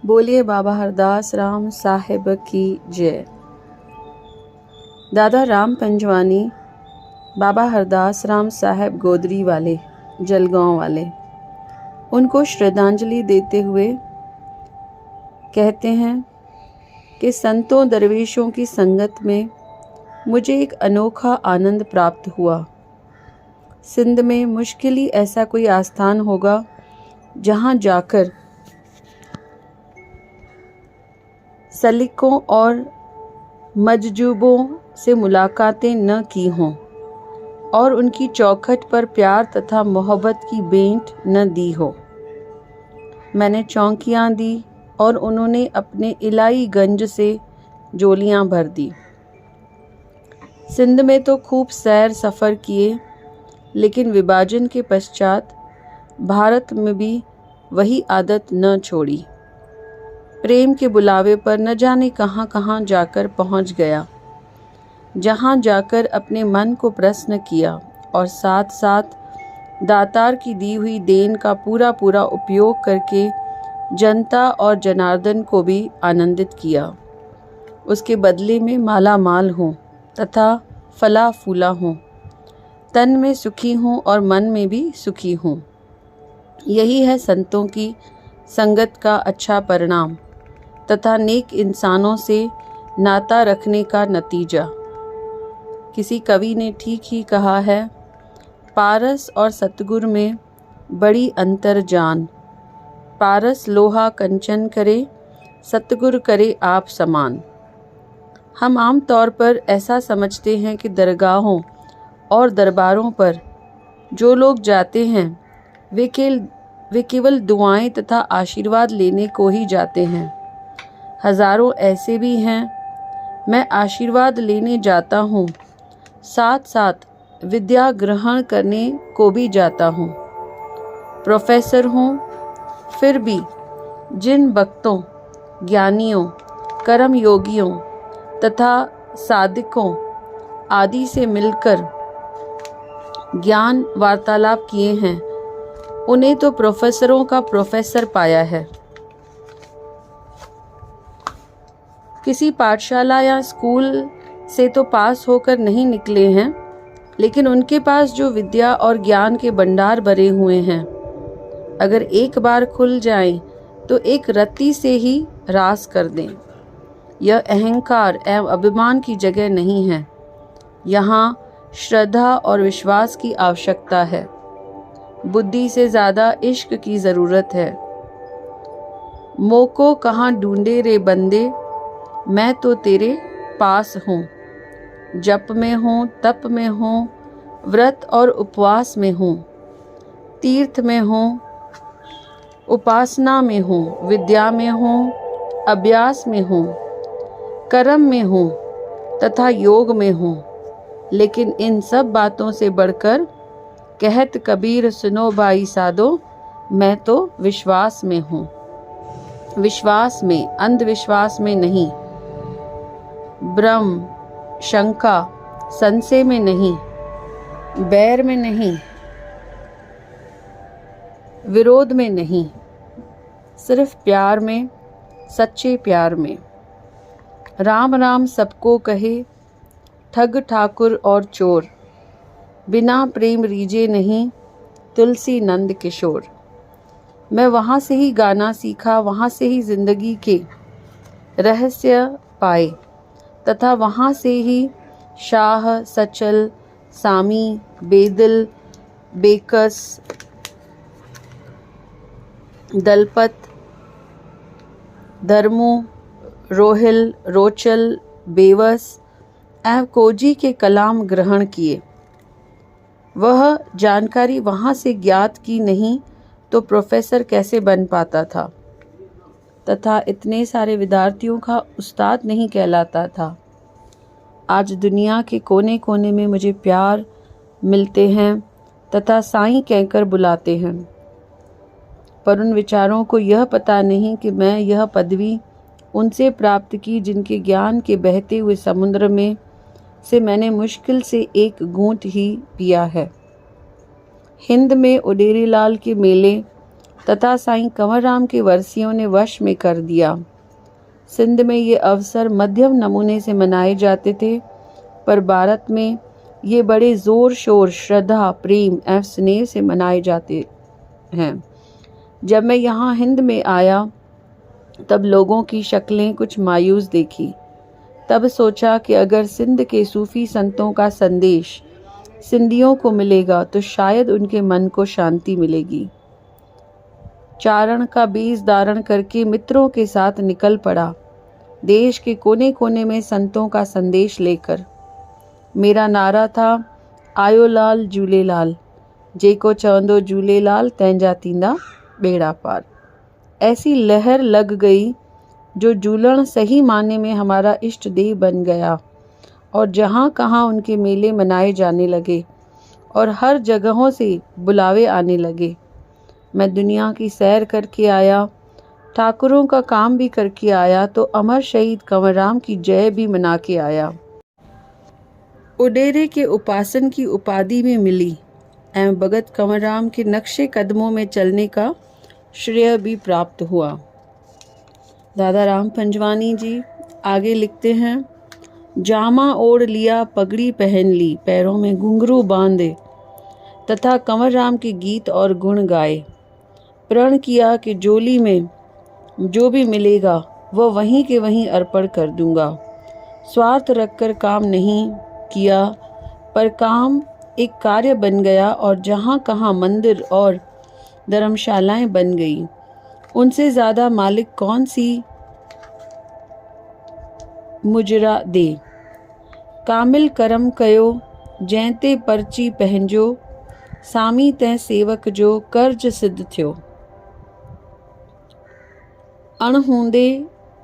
बोलिए बाबा हरदास राम साहिब की जय। दादा राम पंजवानी बाबा हरदास राम साहिब गोदरी वाले जलगांव वाले, उनको श्रद्धांजलि देते हुए कहते हैं कि संतों दरवेशों की संगत में मुझे एक अनोखा आनंद प्राप्त हुआ। सिंध में मुश्किल ही ऐसा कोई आस्थान होगा जहाँ जाकर सलीकों और मजजूबों से मुलाकातें न की हों और उनकी चौखट पर प्यार तथा मोहब्बत की भेंट न दी हो। मैंने चौकियाँ दी और उन्होंने अपने इलाई गंज से जोलियाँ भर दी। सिंध में तो खूब सैर सफ़र किए, लेकिन विभाजन के पश्चात भारत में भी वही आदत न छोड़ी। प्रेम के बुलावे पर न जाने कहाँ कहाँ जाकर पहुँच गया, जहाँ जाकर अपने मन को प्रसन्न किया और साथ साथ दातार की दी हुई देन का पूरा पूरा उपयोग करके जनता और जनार्दन को भी आनंदित किया। उसके बदले में माला माल हूँ तथा फला फूला हूँ, तन में सुखी हूँ और मन में भी सुखी हूँ। यही है संतों की संगत का अच्छा परिणाम तथा नेक इंसानों से नाता रखने का नतीजा। किसी कवि ने ठीक ही कहा है, पारस और सतगुर में बड़ी अंतर जान। पारस लोहा कंचन करे, सतगुर करे आप समान। हम आम तौर पर ऐसा समझते हैं कि दरगाहों और दरबारों पर जो लोग जाते हैं वे केवल दुआएं तथा आशीर्वाद लेने को ही जाते हैं। हजारों ऐसे भी हैं। मैं आशीर्वाद लेने जाता हूँ, साथ साथ विद्या ग्रहण करने को भी जाता हूँ। प्रोफेसर हूँ, फिर भी जिन भक्तों, ज्ञानियों, कर्म योगियों तथा साधिकों आदि से मिलकर ज्ञान वार्तालाप किए हैं, उन्हें तो प्रोफेसरों का प्रोफेसर पाया है। किसी पाठशाला या स्कूल से तो पास होकर नहीं निकले हैं, लेकिन उनके पास जो विद्या और ज्ञान के भंडार भरे हुए हैं, अगर एक बार खुल जाएं तो एक रत्ती से ही रास कर दें। यह अहंकार एवं अभिमान की जगह नहीं है। यहाँ श्रद्धा और विश्वास की आवश्यकता है। बुद्धि से ज़्यादा इश्क की ज़रूरत है। मोको कहाँ ढूंढे रे बंदे, मैं तो तेरे पास हूँ। जप में हूँ, तप में हूँ, व्रत और उपवास में हूँ, तीर्थ में हूँ, उपासना में हूँ, विद्या में हूँ, अभ्यास में हूँ, कर्म में हूँ तथा योग में हूँ। लेकिन इन सब बातों से बढ़कर कहत कबीर सुनो भाई साधो, मैं तो विश्वास में हूँ। विश्वास में, अंधविश्वास में नहीं। भ्रम, शंका, संशय में नहीं, बैर में नहीं, विरोध में नहीं, सिर्फ प्यार में, सच्चे प्यार में। राम राम सबको कहे, ठग ठाकुर और चोर, बिना प्रेम रीजे नहीं, तुलसी नंद किशोर। मैं वहाँ से ही गाना सीखा, वहाँ से ही जिंदगी के रहस्य पाए तथा वहाँ से ही शाह, सचल, सामी, बेदिल, बेकस, दलपत, धर्मू, रोहिल, रोचल, बेवस एवं कोजी के कलाम ग्रहण किए। वह जानकारी वहाँ से ज्ञात की नहीं तो प्रोफेसर कैसे बन पाता था तथा इतने सारे विद्यार्थियों का उस्ताद नहीं कहलाता था। आज दुनिया के कोने कोने में मुझे प्यार मिलते हैं तथा साईं कहकर बुलाते हैं, पर उन विचारों को यह पता नहीं कि मैं यह पदवी उनसे प्राप्त की जिनके ज्ञान के बहते हुए समुद्र में से मैंने मुश्किल से एक घूंट ही पिया है। हिंद में उडेरी लाल के मेले तथा साईं कंवरराम के वर्षियों ने वश में कर दिया। सिंध में ये अवसर मध्यम नमूने से मनाए जाते थे, पर भारत में ये बड़े ज़ोर शोर, श्रद्धा, प्रेम एवं स्नेह से मनाए जाते हैं। जब मैं यहाँ हिंद में आया तब लोगों की शक्लें कुछ मायूस देखी। तब सोचा कि अगर सिंध के सूफ़ी संतों का संदेश सिंधियों को मिलेगा तो शायद उनके मन को शांति मिलेगी। चारण का बीज धारण करके मित्रों के साथ निकल पड़ा, देश के कोने कोने में संतों का संदेश लेकर। मेरा नारा था, आयो लाल झूलेलाल, जेको चवंदो झूलेलाल तंहिंजा थींदा बेड़ा पार। ऐसी लहर लग गई जो झूलण सही माने में हमारा इष्ट देव बन गया और जहाँ कहाँ उनके मेले मनाए जाने लगे और हर जगहों से बुलावे आने लगे। मैं दुनिया की सैर करके आया, ठाकुरों का काम भी करके आया, तो अमर शहीद कंवरराम की जय भी मना के आया। उडेरे के उपासन की उपाधि में मिली एवं भगत कंवरराम के नक्शे कदमों में चलने का श्रेय भी प्राप्त हुआ। दादा राम पंजवानी जी आगे लिखते हैं, जामा ओढ़ लिया, पगड़ी पहन ली, पैरों में घुंघरू बांधे तथा कंवरराम के गीत और गुण गाए। प्रण किया कि जोली में जो भी मिलेगा वह वहीं के वहीं अर्पण कर दूंगा। स्वार्थ रखकर काम नहीं किया, पर काम एक कार्य बन गया और जहाँ कहाँ मंदिर और धर्मशालाएं बन गई। उनसे ज़्यादा मालिक कौन सी मुजरा दे। कामिल करम कयो, जैते पर्ची पहनजो, सामी तै सेवक जो कर्ज सिद्ध थियो। अणहूंदे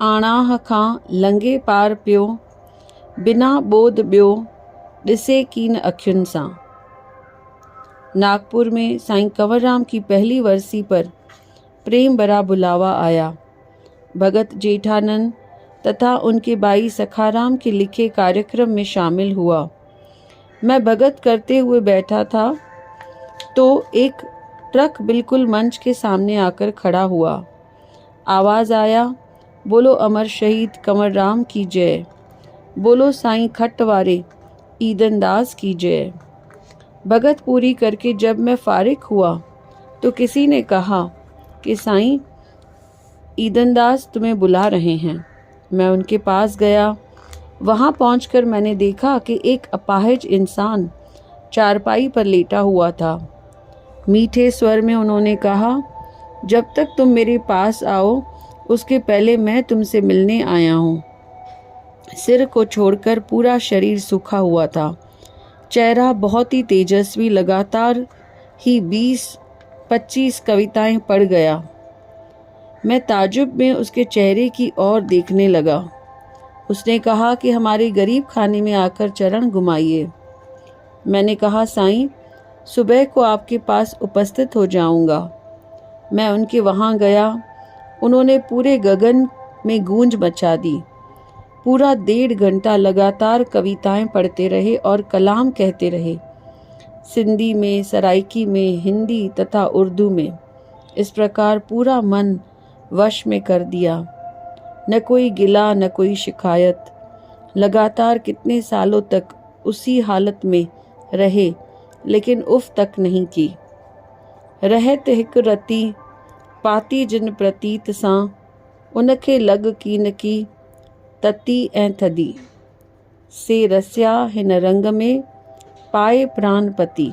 आणाह खां लंघे पार पियो, बिना बोध ॿियो ॾिसे कीन अखियुनि सां। नागपुर में साईं कंवरराम की पहली वर्सी पर प्रेम भरा बुलावा आया। भगत जेठानंद तथा उनके भाई सखाराम के लिखे कार्यक्रम में शामिल हुआ। मैं भगत करते हुए बैठा था तो एक ट्रक बिल्कुल मंच के सामने आकर खड़ा हुआ। आवाज़ आया, बोलो अमर शहीद कंवरराम की जय, बोलो साईं खट्टवारे ईदनदास की जय। भगत पूरी करके जब मैं फारिग हुआ तो किसी ने कहा कि साईं ईदनदास तुम्हें बुला रहे हैं। मैं उनके पास गया। वहाँ पहुंचकर मैंने देखा कि एक अपाहिज इंसान चारपाई पर लेटा हुआ था। मीठे स्वर में उन्होंने कहा, जब तक तुम मेरे पास आओ उसके पहले मैं तुमसे मिलने आया हूँ। सिर को छोड़कर पूरा शरीर सूखा हुआ था। चेहरा बहुत ही तेजस्वी, लगातार ही 20-25 कविताएं पढ़ गया। मैं ताज्जुब में उसके चेहरे की ओर देखने लगा। उसने कहा कि हमारे गरीब खाने में आकर चरण घुमाइए। मैंने कहा, साईं सुबह को आपके पास उपस्थित हो जाऊंगा। मैं उनके वहाँ गया। उन्होंने पूरे गगन में गूंज मचा दी। पूरा 1.5 घंटा लगातार कविताएं पढ़ते रहे और कलाम कहते रहे, सिंधी में, सराइकी में, हिंदी तथा उर्दू में। इस प्रकार पूरा मन वश में कर दिया। न कोई गिला न कोई शिकायत। लगातार कितने सालों तक उसी हालत में रहे, लेकिन उफ तक नहीं की। रहत हिक रती पाती जिन प्रतीत सां, उनखे लग कीन की तती ऐं थदी, से रसिया हिन रंग में पाए प्राणपति।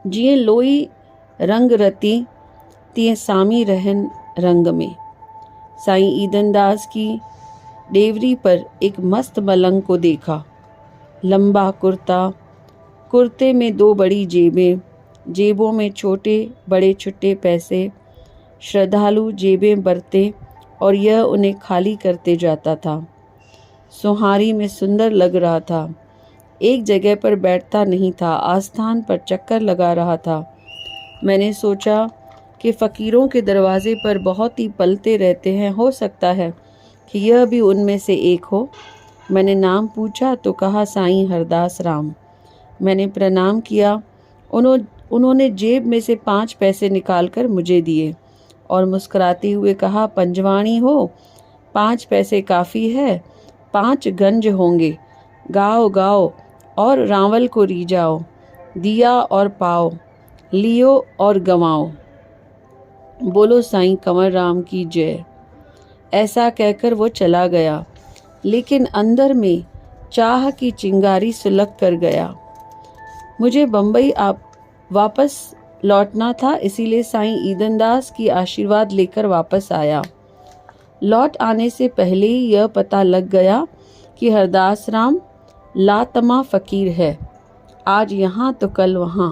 जीअं लोई रंग रती तीअं सामी रहन रंग में। साईं ईदनदास की डेवरी पर एक मस्त मलंग को देखा। लंबा कुर्ता, कुर्ते में 2 बड़ी जेबें, जेबों में छोटे बड़े छुट्टे पैसे। श्रद्धालु जेबें भरते और यह उन्हें खाली करते जाता था। सुहारी में सुंदर लग रहा था। एक जगह पर बैठता नहीं था, आस्थान पर चक्कर लगा रहा था। मैंने सोचा कि फ़कीरों के दरवाजे पर बहुत ही पलते रहते हैं, हो सकता है कि यह भी उनमें से एक हो। मैंने नाम पूछा तो कहा, साईं हरदास राम। मैंने प्रणाम किया। उन्होंने जेब में से 5 पैसे निकालकर मुझे दिए और मुस्कुराते हुए कहा, पंजवाणी हो, 5 पैसे काफ़ी है, 5 गंज होंगे। गाओ गाओ और रावल को रीझाओ, दिया और पाओ, लियो और गंवाओ। बोलो साईं कंवर राम की जय। ऐसा कहकर वो चला गया, लेकिन अंदर में चाह की चिंगारी सुलग कर गया। मुझे बम्बई वापस लौटना था, इसीलिए साईं ईदनदास की आशीर्वाद लेकर वापस आया। लौट आने से पहले ही यह पता लग गया कि हरदास राम लातमा फकीर है। आज यहाँ तो कल वहाँ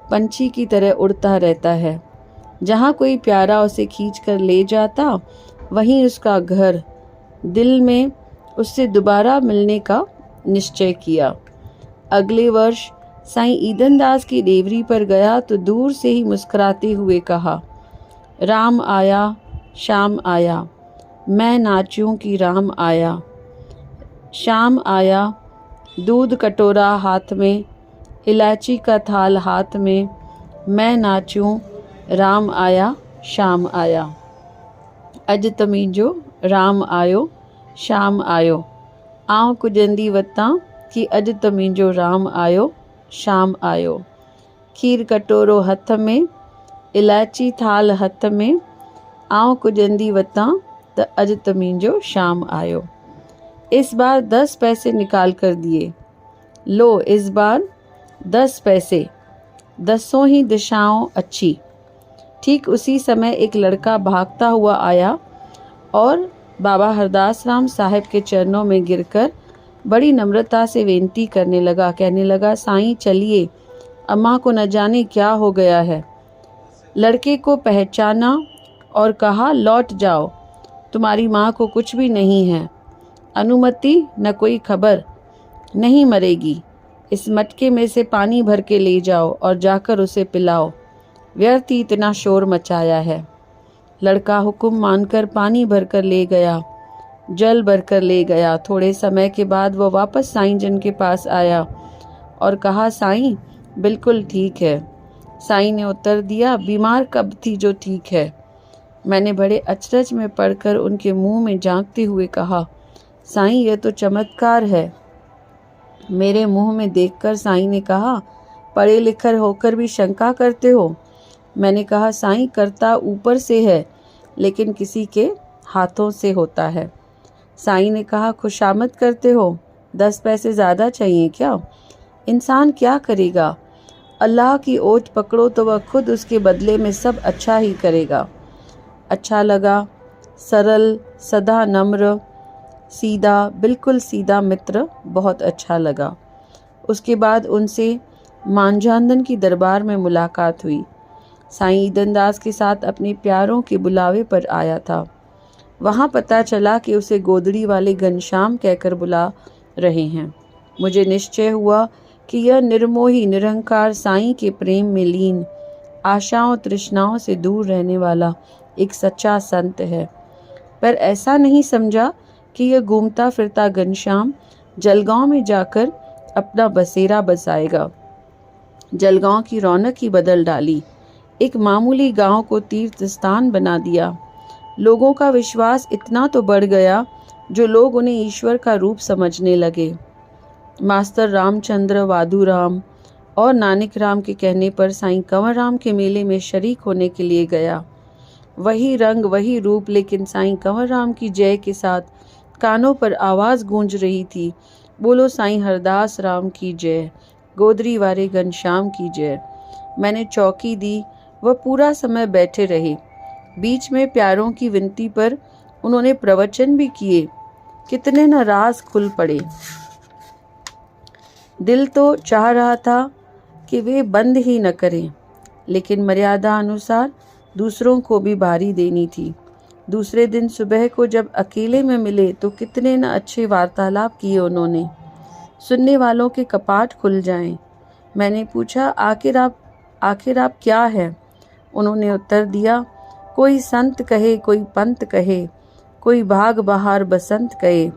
पंछी की तरह उड़ता रहता है। जहाँ कोई प्यारा उसे खींच कर ले जाता, वहीं उसका घर। दिल में उससे दोबारा मिलने का निश्चय किया। अगले वर्ष साईं ईदनदास की देवरी पर गया तो दूर से ही मुस्कुराते हुए कहा, राम आया शाम आया, मैं नाचूं कि राम आया। शाम आया, दूध कटोरा हाथ में, इलायची का थाल हाथ में, मैं नाचूं राम आया शाम आया। अज तमीजो राम आयो शाम आयो, आऊं कुजंदी वतां कि अज तमीजो राम आयो शाम आयो। खीर कटोरो हथ में, इलायची थाल हथ में, आऊं कुजंदी वतां त अज तमीजो शाम आयो। इस बार 10 पैसे निकाल कर दिए। लो इस बार 10 पैसे, 10 ही दिशाओं अच्छी। ठीक उसी समय एक लड़का भागता हुआ आया और बाबा हरदास राम साहब के चरणों में गिरकर बड़ी नम्रता से विनती करने लगा। कहने लगा, साईं चलिए, अम्मा को न जाने क्या हो गया है। लड़के को पहचाना और कहा, लौट जाओ, तुम्हारी माँ को कुछ भी नहीं है। अनुमति न कोई खबर, नहीं मरेगी। इस मटके में से पानी भर के ले जाओ और जाकर उसे पिलाओ। व्यर्थ ही इतना शोर मचाया है। लड़का हुक्म मानकर पानी भरकर ले गया, जल भरकर ले गया। थोड़े समय के बाद वह वापस साईं जन के पास आया और कहा, साईं बिल्कुल ठीक है। साईं ने उत्तर दिया, बीमार कब थी जो ठीक है। मैंने बड़े अचरज में पड़कर उनके मुंह में झांकते हुए कहा, साईं यह तो चमत्कार है। मेरे मुंह में देखकर साईं ने कहा, पढ़े लिखे होकर भी शंका करते हो। मैंने कहा, साईं करता ऊपर से है, लेकिन किसी के हाथों से होता है। साईं ने कहा, खुशामद करते हो, 10 पैसे ज़्यादा चाहिए क्या? इंसान क्या करेगा? अल्लाह की ओट पकड़ो तो वह खुद उसके बदले में सब अच्छा ही करेगा। अच्छा लगा। सरल, सदा नम्र, सीधा, बिल्कुल सीधा मित्र, बहुत अच्छा लगा। उसके बाद उनसे मांझांदन की दरबार में मुलाकात हुई। साईं ईदनदास के साथ अपने प्यारों के बुलावे पर आया था। वहाँ पता चला कि उसे गोदड़ी वाले घनश्याम कहकर बुला रहे हैं। मुझे निश्चय हुआ कि यह निर्मोही निरंकार साईं के प्रेम में लीन, आशाओं तृष्णाओं से दूर रहने वाला एक सच्चा संत है। पर ऐसा नहीं समझा कि यह घूमता फिरता घनश्याम जलगांव में जाकर अपना बसेरा बसाएगा। जलगांव की रौनक ही बदल डाली। एक मामूली गांव को तीर्थ स्थान बना दिया। लोगों का विश्वास इतना तो बढ़ गया जो लोग उन्हें ईश्वर का रूप समझने लगे। मास्टर रामचंद्र वादूराम और नानक राम के कहने पर साईं कंवर राम के मेले में शरीक होने के लिए गया। वही रंग वही रूप, लेकिन साईं कंवर राम की जय के साथ कानों पर आवाज़ गूंज रही थी, बोलो साईं हरदास राम की जय, गोदरी वाले घनश्याम की जय। मैंने चौकी दी। वह पूरा समय बैठे रहे। बीच में प्यारों की विनती पर उन्होंने प्रवचन भी किए। कितने न राज खुल पड़े। दिल तो चाह रहा था कि वे बंद ही न करें, लेकिन मर्यादा अनुसार दूसरों को भी बारी देनी थी। दूसरे दिन सुबह को जब अकेले में मिले तो कितने न अच्छे वार्तालाप किए उन्होंने। सुनने वालों के कपाट खुल जाएं। मैंने पूछा, आखिर आप क्या हैं? उन्होंने उत्तर दिया, कोई संत कहे, कोई पंत कहे, कोई भाग बहार बसंत कहे,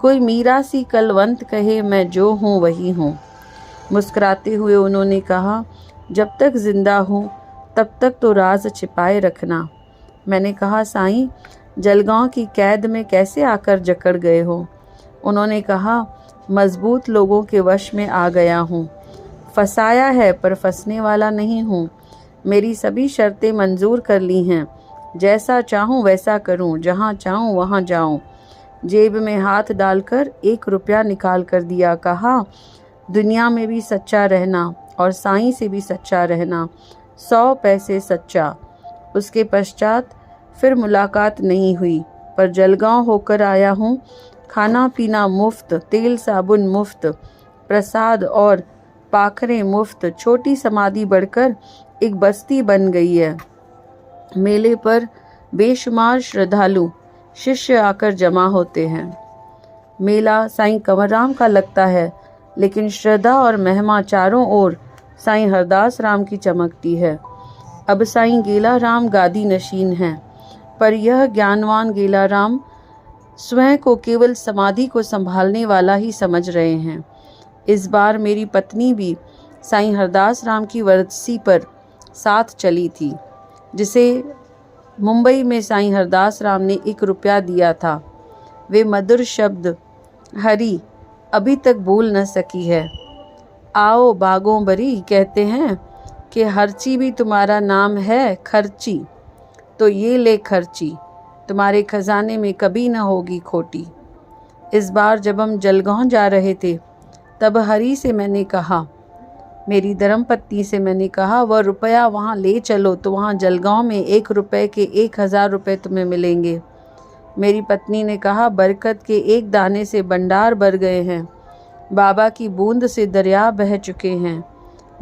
कोई मीरा सी कलवंत कहे, मैं जो हूँ वही हूँ। मुस्कुराते हुए उन्होंने कहा, जब तक जिंदा हूँ तब तक तो राज छिपाए रखना। मैंने कहा, साईं, जलगांव की कैद में कैसे आकर जकड़ गए हो? उन्होंने कहा, मजबूत लोगों के वश में आ गया हूँ। फंसाया है पर फंसने वाला नहीं हूँ। मेरी सभी शर्तें मंजूर कर ली हैं। जैसा चाहूँ वैसा करूँ, जहाँ चाहूँ वहाँ जाऊँ। जेब में हाथ डालकर 1 रुपया निकाल कर दिया। कहा, दुनिया में भी सच्चा रहना और साईं से भी सच्चा रहना, 100 पैसे सच्चा। उसके पश्चात फिर मुलाकात नहीं हुई, पर जलगांव होकर आया हूँ। खाना पीना मुफ्त, तेल साबुन मुफ्त, प्रसाद और पाखरें मुफ्त। छोटी समाधि बढ़कर एक बस्ती बन गई है। मेले पर बेशुमार श्रद्धालु शिष्य आकर जमा होते हैं। मेला साईं कंवरराम का लगता है, लेकिन श्रद्धा और महिमा चारों ओर साईं हरदास राम की चमकती है। अब साईं गेला राम गादी नशीन हैं, पर यह ज्ञानवान गेला राम स्वयं को केवल समाधि को संभालने वाला ही समझ रहे हैं। इस बार मेरी पत्नी भी साईं हरदास राम की वर्सी पर साथ चली थी, जिसे मुंबई में साईं हरदास राम ने 1 रुपया दिया था। वे मधुर शब्द हरि अभी तक भूल न सकी है। आओ बागों बरी, कहते हैं कि हर्ची भी तुम्हारा नाम है खर्ची, तो ये ले खर्ची, तुम्हारे खजाने में कभी न होगी खोटी। इस बार जब हम जलगांव जा रहे थे, तब हरि से मैंने कहा, मेरी धर्मपत्नी से मैंने कहा, वह रुपया वहाँ ले चलो तो वहाँ जलगांव में 1 रुपये के 1000 रुपये तुम्हें मिलेंगे। मेरी पत्नी ने कहा, बरकत के 1 दाने से भंडार भर गए हैं, बाबा की बूंद से दरिया बह चुके हैं।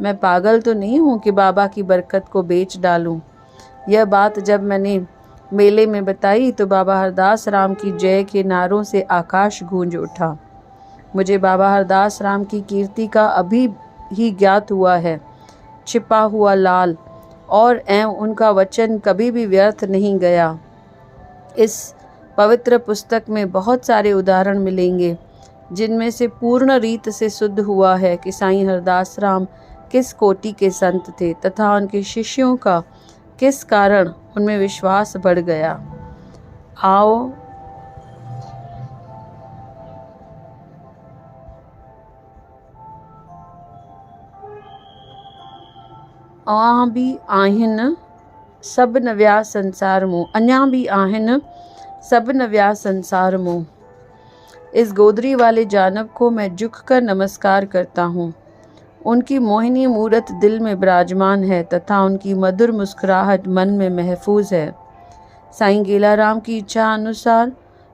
मैं पागल तो नहीं हूँ कि बाबा की बरकत को बेच डालूँ। यह बात जब मैंने मेले में बताई तो बाबा हरदास राम की जय के नारों से आकाश गूंज उठा। मुझे बाबा हरदास राम की कीर्ति का अभी ही ज्ञात हुआ है। छिपा हुआ लाल और एवं उनका वचन कभी भी व्यर्थ नहीं गया। इस पवित्र पुस्तक में बहुत सारे उदाहरण मिलेंगे, जिनमें से पूर्ण रीत से सिद्ध हुआ है कि साईं हरदास राम किस कोटि के संत थे तथा उनके शिष्यों का किस कारण उनमें विश्वास बढ़ गया। आओ अञा भी आहिनि सब नव्या संसार मूं, अञा भी आहिनि सब नव्या संसार मूं। इस गोदरी वाले जानब को मैं झुककर नमस्कार करता हूँ। उनकी मोहिनी मूरत दिल में विराजमान है तथा उनकी मधुर मुस्कुराहट मन में महफूज है। साईं गेला राम की इच्छा अनुसार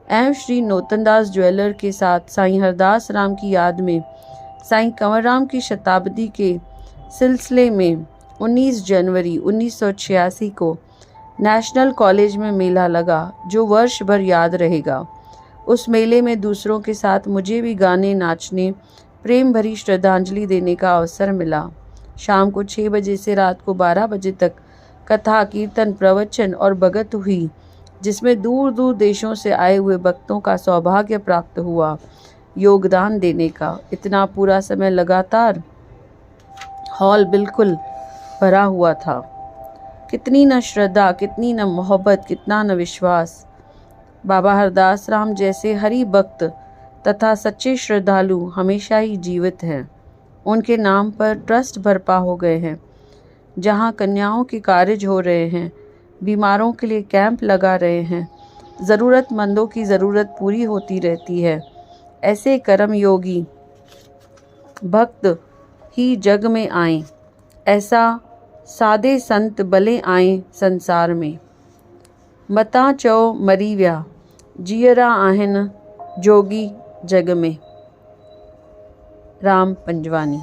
एवं श्री नोतनदास ज्वेलर के साथ साईं हरदास राम की याद में साईं कंवरराम की शताब्दी के सिलसिले में 19 जनवरी 1986 को नेशनल कॉलेज में मेला लगा, जो वर्ष भर याद रहेगा। उस मेले में दूसरों के साथ मुझे भी गाने, नाचने, प्रेम भरी श्रद्धांजलि देने का अवसर मिला। शाम को 6 बजे से रात को 12 बजे तक कथा, कीर्तन, प्रवचन और भगत हुई, जिसमें दूर दूर देशों से आए हुए भक्तों का सौभाग्य प्राप्त हुआ योगदान देने का। इतना पूरा समय लगातार हॉल बिल्कुल भरा हुआ था। कितनी न श्रद्धा, कितनी न मोहब्बत, कितना न विश्वास। बाबा हरदास राम जैसे हरि भक्त तथा सच्चे श्रद्धालु हमेशा ही जीवित हैं। उनके नाम पर ट्रस्ट बर्पा हो गए हैं, जहां कन्याओं के कार्य हो रहे हैं, बीमारों के लिए कैंप लगा रहे हैं, ज़रूरतमंदों की ज़रूरत पूरी होती रहती है। ऐसे कर्म योगी भक्त ही जग में आए, ऐसा सादे संत भले आए संसार में। मता चओ मरी विया, जीअरा आहिनि जोगी जग में। राम पंजवानी।